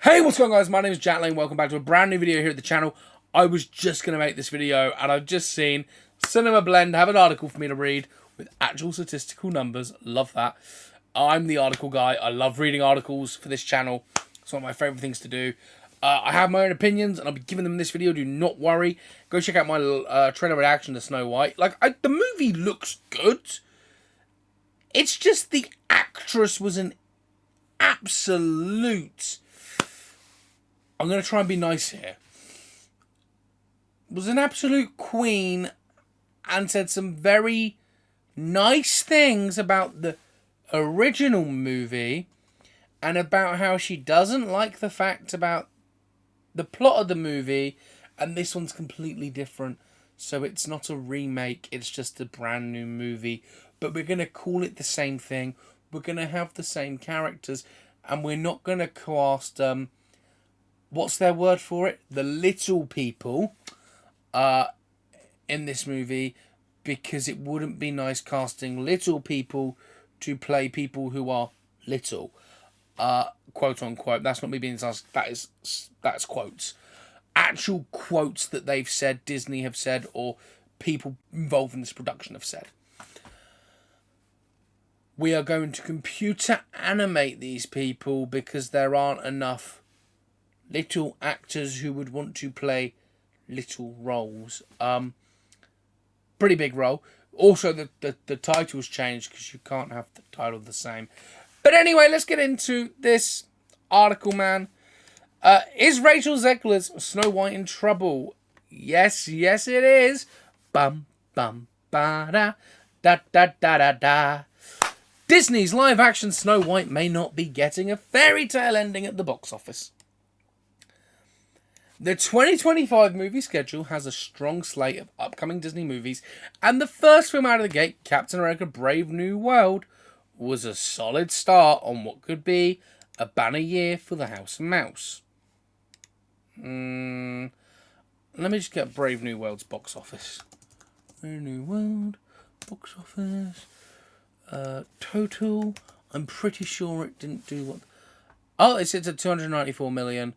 Hey, what's going on, guys? My name is Jack Lane. Welcome back to a brand new video here at the channel. I was just going to make this video and I've just seen Cinema Blend have an article for me to read with actual statistical numbers. Love that. I'm the article guy. I love reading articles for this channel. It's one of my favourite things to do. I have my own opinions and I'll be giving them in this video. Do not worry. Go check out my trailer reaction to Snow White. The movie looks good. It's just the actress was an absolute... I'm going to try and be nice here. Was an absolute queen and said some very nice things about the original movie and about how she doesn't like the fact about the plot of the movie, and this one's completely different. So it's not a remake, it's just a brand new movie. But we're going to call it the same thing. We're going to have the same characters, and we're not going to cast... what's their word for it? The little people in this movie, because it wouldn't be nice casting little people to play people who are little. Quote unquote. That's not me being nice. That's quotes. Actual quotes that they've said, Disney have said, or people involved in this production have said. We are going to computer animate these people because there aren't enough little actors who would want to play little roles. Pretty big role. Also, the title's changed because you can't have the title the same. But anyway, let's get into this article, man. Is Rachel Zegler's Snow White in trouble? Yes, yes it is. Bum, bum, ba, da, da, da, da, da, da. Disney's live-action Snow White may not be getting a fairy tale ending at the box office. The 2025 movie schedule has a strong slate of upcoming Disney movies, and the first film out of the gate, Captain America Brave New World, was a solid start on what could be a banner year for the House of Mouse. Let me just get Brave New World's box office. Brave New World, box office, total, I'm pretty sure it didn't do what... Oh, it sits at 294 million.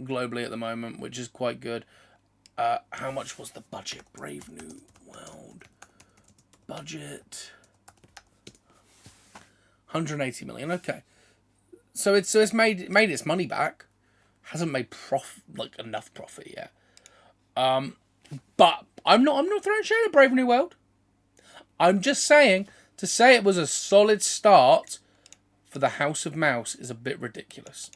Globally at the moment, which is quite good. How much was the budget? Brave New World budget 180 million. Okay, so it's made its money back. Hasn't made enough profit yet. But I'm not throwing shade at Brave New World. I'm just saying, to say it was a solid start for the House of Mouse is a bit ridiculous.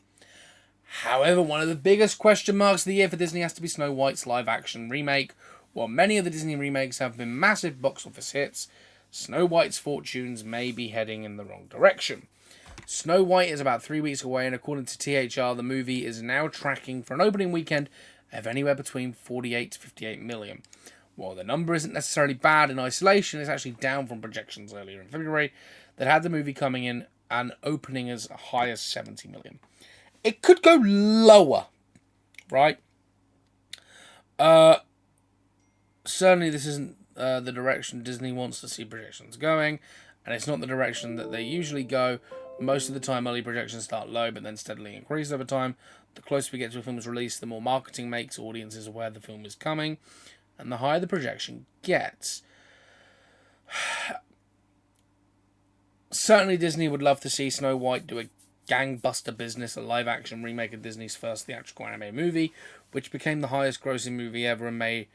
However, one of the biggest question marks of the year for Disney has to be Snow White's live-action remake. While many of the Disney remakes have been massive box office hits, Snow White's fortunes may be heading in the wrong direction. Snow White is about 3 weeks away, and according to THR, the movie is now tracking for an opening weekend of anywhere between 48 to 58 million. While the number isn't necessarily bad in isolation, it's actually down from projections earlier in February that had the movie coming in and opening as high as 70 million. It could go lower, right? Certainly this isn't the direction Disney wants to see projections going, and it's not the direction that they usually go. Most of the time, early projections start low, but then steadily increase over time. The closer we get to a film's release, the more marketing makes audiences aware the film is coming, and the higher the projection gets. Certainly Disney would love to see Snow White do a gangbuster business, a live-action remake of Disney's first theatrical anime movie, which became the highest-grossing movie ever and made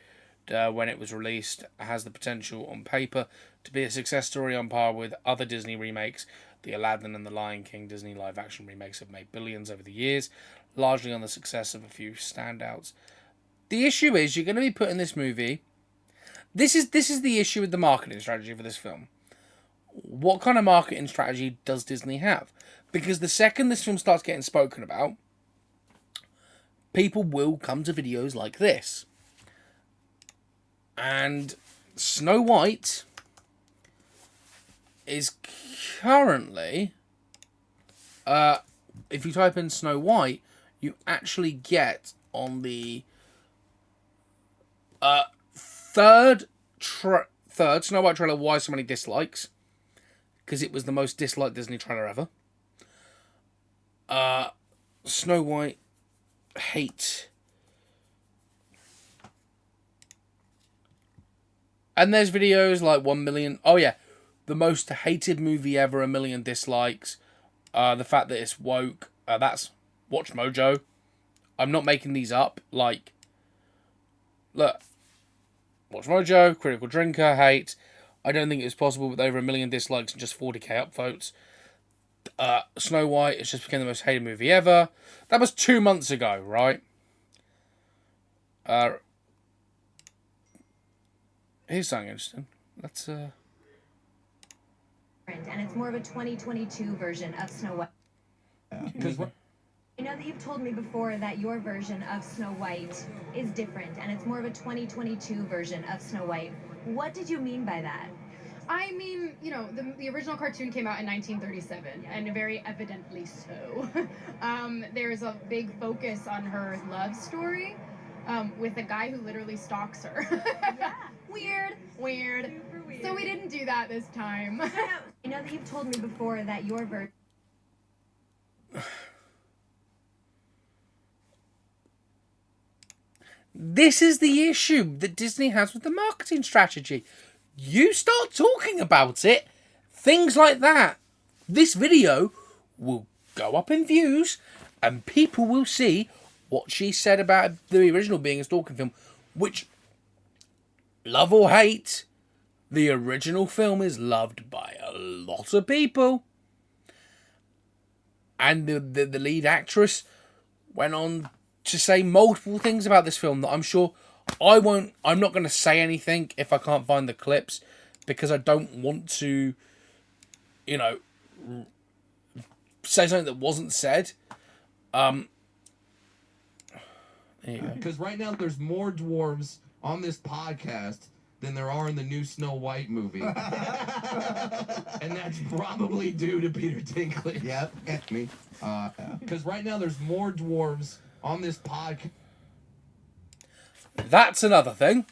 when it was released, has the potential on paper to be a success story on par with other Disney remakes. The Aladdin and the Lion King Disney live-action remakes have made billions over the years, largely on the success of a few standouts. The issue is you're going to be putting this movie... This is the issue with the marketing strategy for this film. What kind of marketing strategy does Disney have? Because the second this film starts getting spoken about, people will come to videos like this. And Snow White is currently... if you type in Snow White, you actually get on the third Snow White trailer, why so many dislikes? Because it was the most disliked Disney trailer ever. Snow White hate. And there's videos like 1 million. Oh yeah, the most hated movie ever, 1 million dislikes. The fact that it's woke. That's Watch Mojo. I'm not making these up. Like, look, Watch Mojo, Critical Drinker, hate. I don't think it's possible with over 1 million dislikes and just 40k upvotes. Snow White, it's just became the most hated movie ever. That was 2 months ago, right? Here's something interesting. Let's And it's more of a 2022 version of Snow White. Because I know that you've told me before that your version of Snow White is different, and it's more of a 2022 version of Snow White. What did you mean by that? I mean, you know, the original cartoon came out in 1937, and very evidently so. There's a big focus on her love story with a guy who literally stalks her. Yeah. Weird. Super weird. So we didn't do that this time. I know that you've told me before that your version. This is the issue that Disney has with the marketing strategy. You start talking about it, things like that. This video will go up in views and people will see what she said about the original being a stalking film, which, love or hate, the original film is loved by a lot of people. And the lead actress went on to say multiple things about this film that I'm sure I'm not going to say anything if I can't find the clips, because I don't want to, you know, say something that wasn't said. There you go. Because right now there's more dwarves on this podcast than there are in the new Snow White movie. And that's probably due to Peter Dinklage. Yep, and me. Because right now there's more dwarves on this podcast. That's another thing.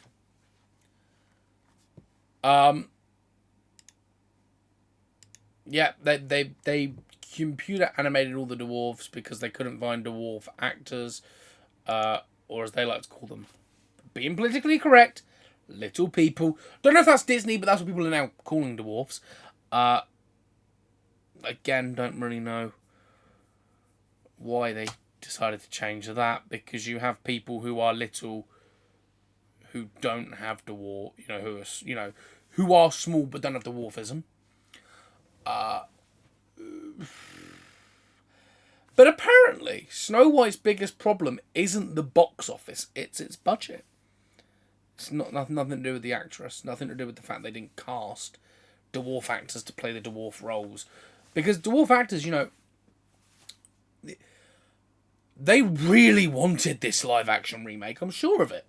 Yeah, they computer animated all the dwarves because they couldn't find dwarf actors, or as they like to call them, being politically correct, little people. Don't know if that's Disney, but that's what people are now calling dwarfs. Again, don't really know why they decided to change that, because you have people who are little, who don't have dwarf, who are small but don't have dwarfism. But apparently, Snow White's biggest problem isn't the box office; it's its budget. It's nothing to do with the actress, nothing to do with the fact they didn't cast dwarf actors to play the dwarf roles, because dwarf actors, they really wanted this live action remake. I'm sure of it,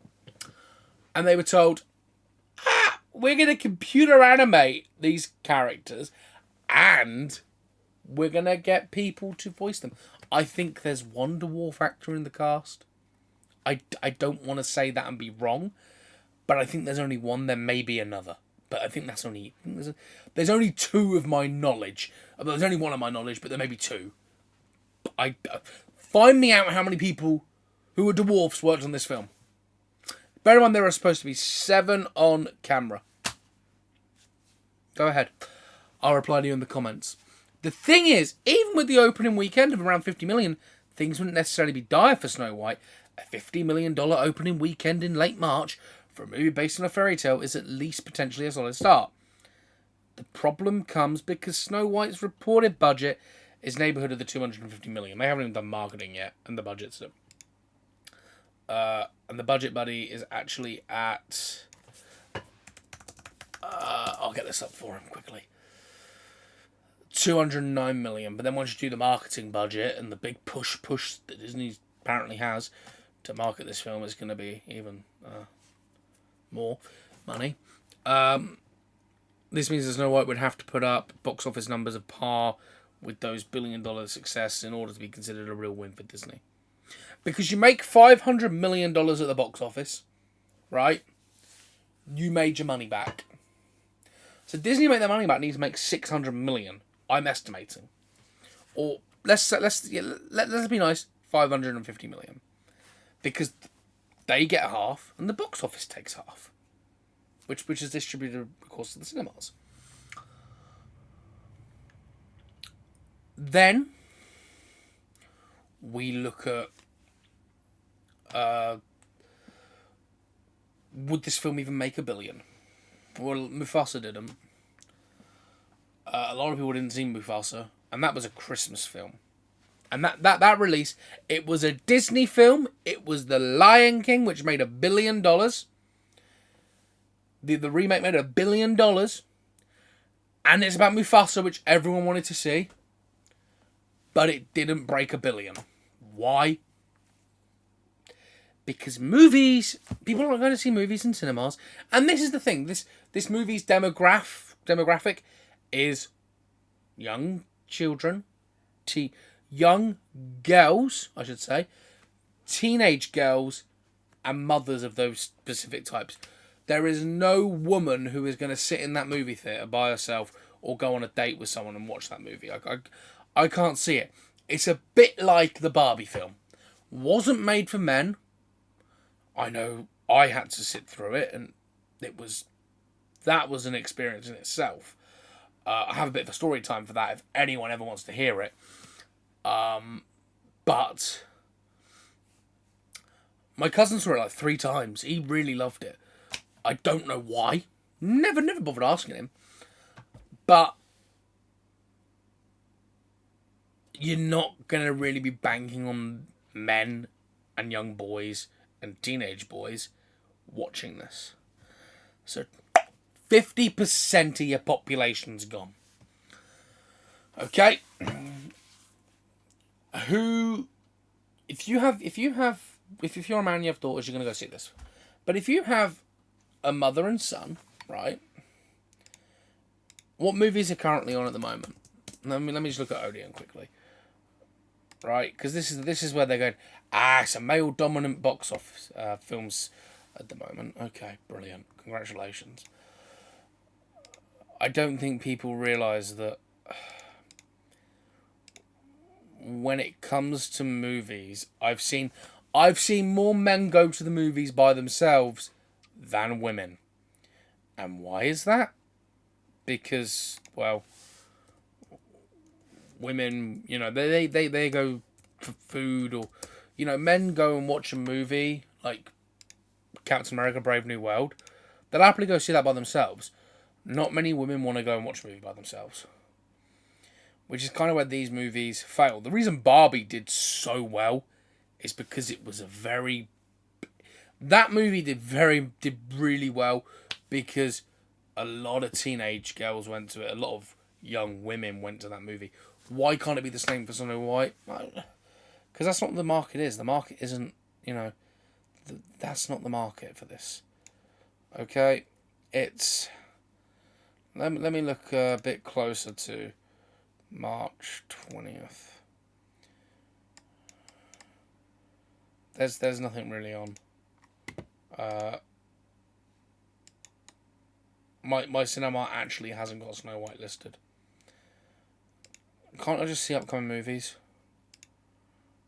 and they were told, we're going to computer animate these characters, and we're going to get people to voice them. I think there's one dwarf actor in the cast. I don't want to say that and be wrong, but I think there's only one. There may be another, but I think that's only... There's only two of my knowledge. There's only one of my knowledge, but there may be two. Find me out how many people who are dwarfs worked on this film. Bear in mind, there are supposed to be 7 on camera. Go ahead. I'll reply to you in the comments. The thing is, even with the opening weekend of around 50 million, things wouldn't necessarily be dire for Snow White. A $50 million opening weekend in late March for a movie based on a fairy tale is at least potentially a solid start. The problem comes because Snow White's reported budget is neighbourhood of the 250 million. They haven't even done marketing yet, and the budget's and the budget buddy is actually at... I'll get this up for him quickly. 209 million, but then once you do the marketing budget and the big push that Disney apparently has to market this film, it's going to be even more money. This means that Snow White would have to put up box office numbers of par with those $1 billion success in order to be considered a real win for Disney. Because you make $500 million at the box office, right? You made your money back. So Disney to make their money back needs to make 600 million. I'm estimating, or let's be nice, 550 million. Because they get half and the box office takes half. Which is distributed, of course, to the cinemas. Then we look at would this film even make $1 billion? Well, Mufasa didn't. A lot of people didn't see Mufasa, and that was a Christmas film. And that release, it was a Disney film. It was The Lion King, which made $1 billion. The remake made $1 billion. And it's about Mufasa, which everyone wanted to see. But it didn't break $1 billion. Why? Because movies, people aren't going to see movies in cinemas. And this is the thing. This movie's demographic is young children, young girls, I should say, teenage girls, and mothers of those specific types. There is no woman who is going to sit in that movie theatre by herself or go on a date with someone and watch that movie. I can't see it. It's a bit like the Barbie film. Wasn't made for men. I know I had to sit through it, and that was an experience in itself. I have a bit of a story time for that if anyone ever wants to hear it. But my cousin saw it like 3 times. He really loved it. I don't know why. Never bothered asking him. But you're not going to really be banking on men and young boys and teenage boys watching this. So 50% of your population's gone. Okay? If you're a man and you have daughters, you're going to go see this. But if you have a mother and son, right? What movies are currently on at the moment? Let me just look at Odeon quickly. Right? Because this is where they're going, it's a male-dominant box office films at the moment. Okay, brilliant. Congratulations. I don't think people realise that when it comes to movies, I've seen more men go to the movies by themselves than women. And why is that? Because, well, women, they go for food, or, men go and watch a movie like Captain America Brave New World. They'll happily go see that by themselves. Not many women want to go and watch a movie by themselves. Which is kind of where these movies fail. The reason Barbie did so well is because it was that movie did really well because a lot of teenage girls went to it. A lot of young women went to that movie. Why can't it be the same for Snow White? Because that's not what the market is. The market isn't, that's not the market for this. Okay? It's... Let me look a bit closer to March 20th. There's nothing really on. My cinema actually hasn't got Snow White listed. Can't I just see upcoming movies?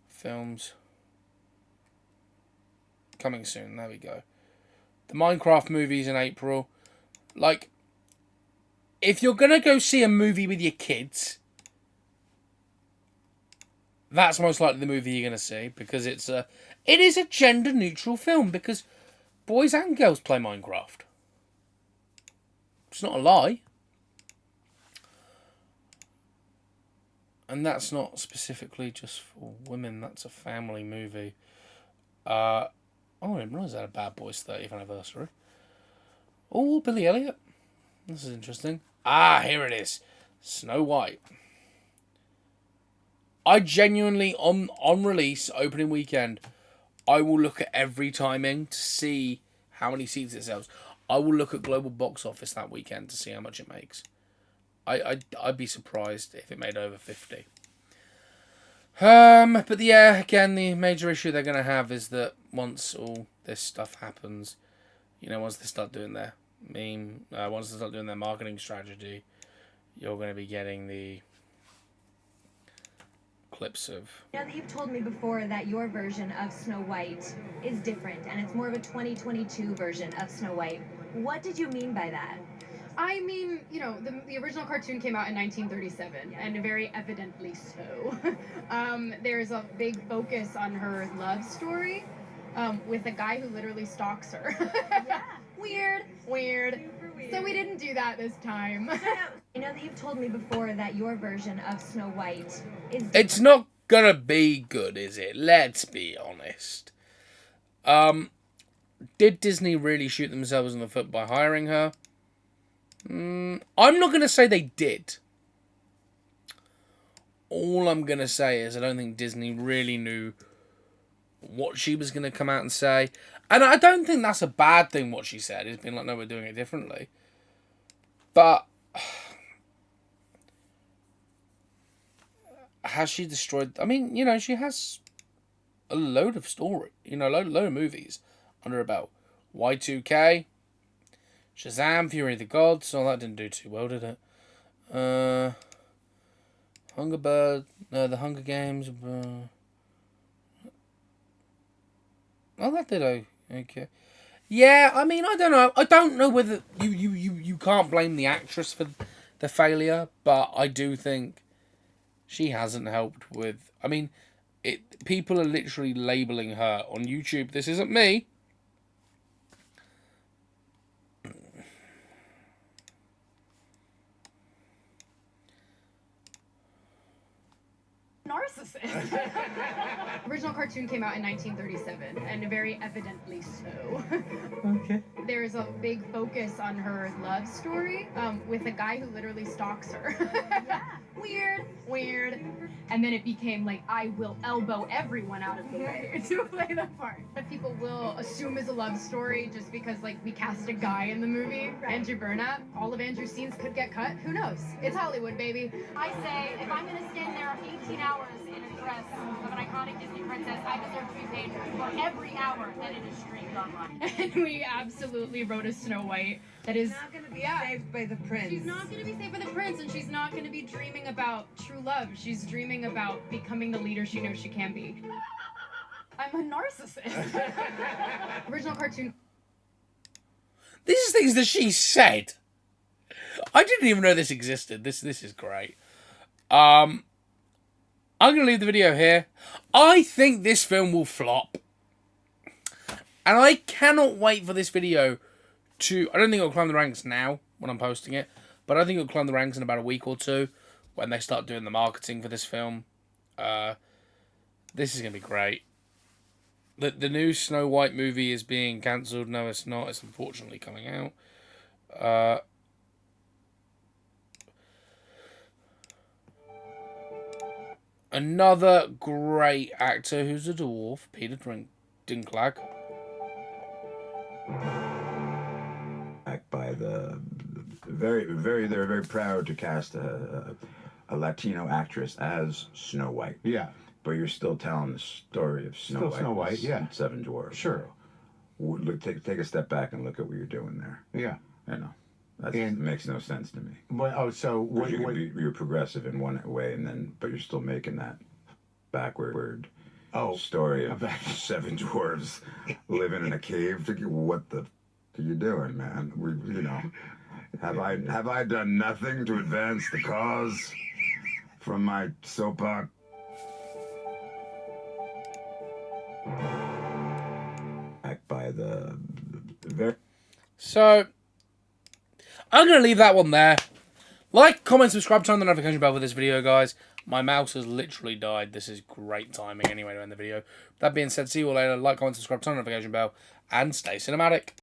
Films. Coming soon, there we go. The Minecraft movie's in April. Like, if you're going to go see a movie with your kids, that's most likely the movie you're going to see, because it is a gender-neutral film, because boys and girls play Minecraft. It's not a lie. And that's not specifically just for women, that's a family movie. I didn't realise that had a Bad Boys 30th anniversary. Oh, Billy Elliot. This is interesting. Here it is. Snow White. I genuinely, on release, opening weekend, I will look at every timing to see how many seats it sells. I will look at global box office that weekend to see how much it makes. I'd be surprised if it made over 50. But yeah, again, the major issue they're going to have is that once all this stuff happens, once they start doing their once they start doing their marketing strategy, you're going to be getting the clips of. I know that you've told me before that your version of Snow White is different, and it's more of a 2022 version of Snow White. What did you mean by that? I mean, the original cartoon came out in 1937, and very evidently so. There's a big focus on her love story with a guy who literally stalks her. Yeah. Weird. So we didn't do that this time. I know that you've told me before that your version of Snow White is different. It's not gonna be good, is it? Let's be honest. Did Disney really shoot themselves in the foot by hiring her? I'm not going to say they did. All I'm going to say is I don't think Disney really knew what she was going to come out and say. And I don't think that's a bad thing, what she said. It's been like, no, we're doing it differently. But has she destroyed... I mean, she has a load of story. Load of movies under her belt. Y2K... Shazam, Fury of the Gods. Oh, that didn't do too well, did it? The Hunger Games. Oh, that did okay. Yeah, I mean, I don't know. I don't know whether you can't blame the actress for the failure, but I do think she hasn't helped with... I mean, people are literally labelling her on YouTube. This isn't me. Narcissist. Original cartoon came out in 1937, and very evidently so. Okay. There's a big focus on her love story with a guy who literally stalks her. Yeah. Weird. And then it became like, I will elbow everyone out of the way to play the part. But people will assume it's a love story just because, like, we cast a guy in the movie, Andrew Burnap. All of Andrew's scenes could get cut. Who knows? It's Hollywood, baby. I say, if I'm going to stand there 18 hours in a dress of an iconic Disney princess, I deserve to be paid for every hour that it is streamed online. And we absolutely wrote a Snow White that is... She's not going to be saved by the prince. She's not going to be saved by the prince, and she's not going to be dreaming about true love. She's dreaming about becoming the leader she knows she can be. I'm a narcissist. Original cartoon. These are things that she said. I didn't even know this existed. This is great. I'm going to leave the video here. I think this film will flop. And I cannot wait for this video to... I don't think it'll climb the ranks now when I'm posting it. But I think it'll climb the ranks in about a week or two when they start doing the marketing for this film. This is going to be great. The new Snow White movie is being cancelled. No, it's not. It's unfortunately coming out. Another great actor who's a dwarf, Peter Dinklage. By the they're very proud to cast a Latino actress as Snow White. Yeah. But you're still telling the story of Snow White. Snow White, yeah. And Seven Dwarfs. Sure. Look, take a step back and look at what you're doing there. Yeah. I know. That makes no sense to me. You're progressive in one way, but you're still making that backward story of seven dwarves living in a cave. What the are you doing, man? Have I done nothing to advance the cause from my soapbox? By the So I'm going to leave that one there. Like, comment, subscribe, turn on the notification bell for this video, guys. My mouse has literally died. This is great timing anyway to end the video. That being said, see you all later. Like, comment, subscribe, turn on the notification bell, and stay cinematic.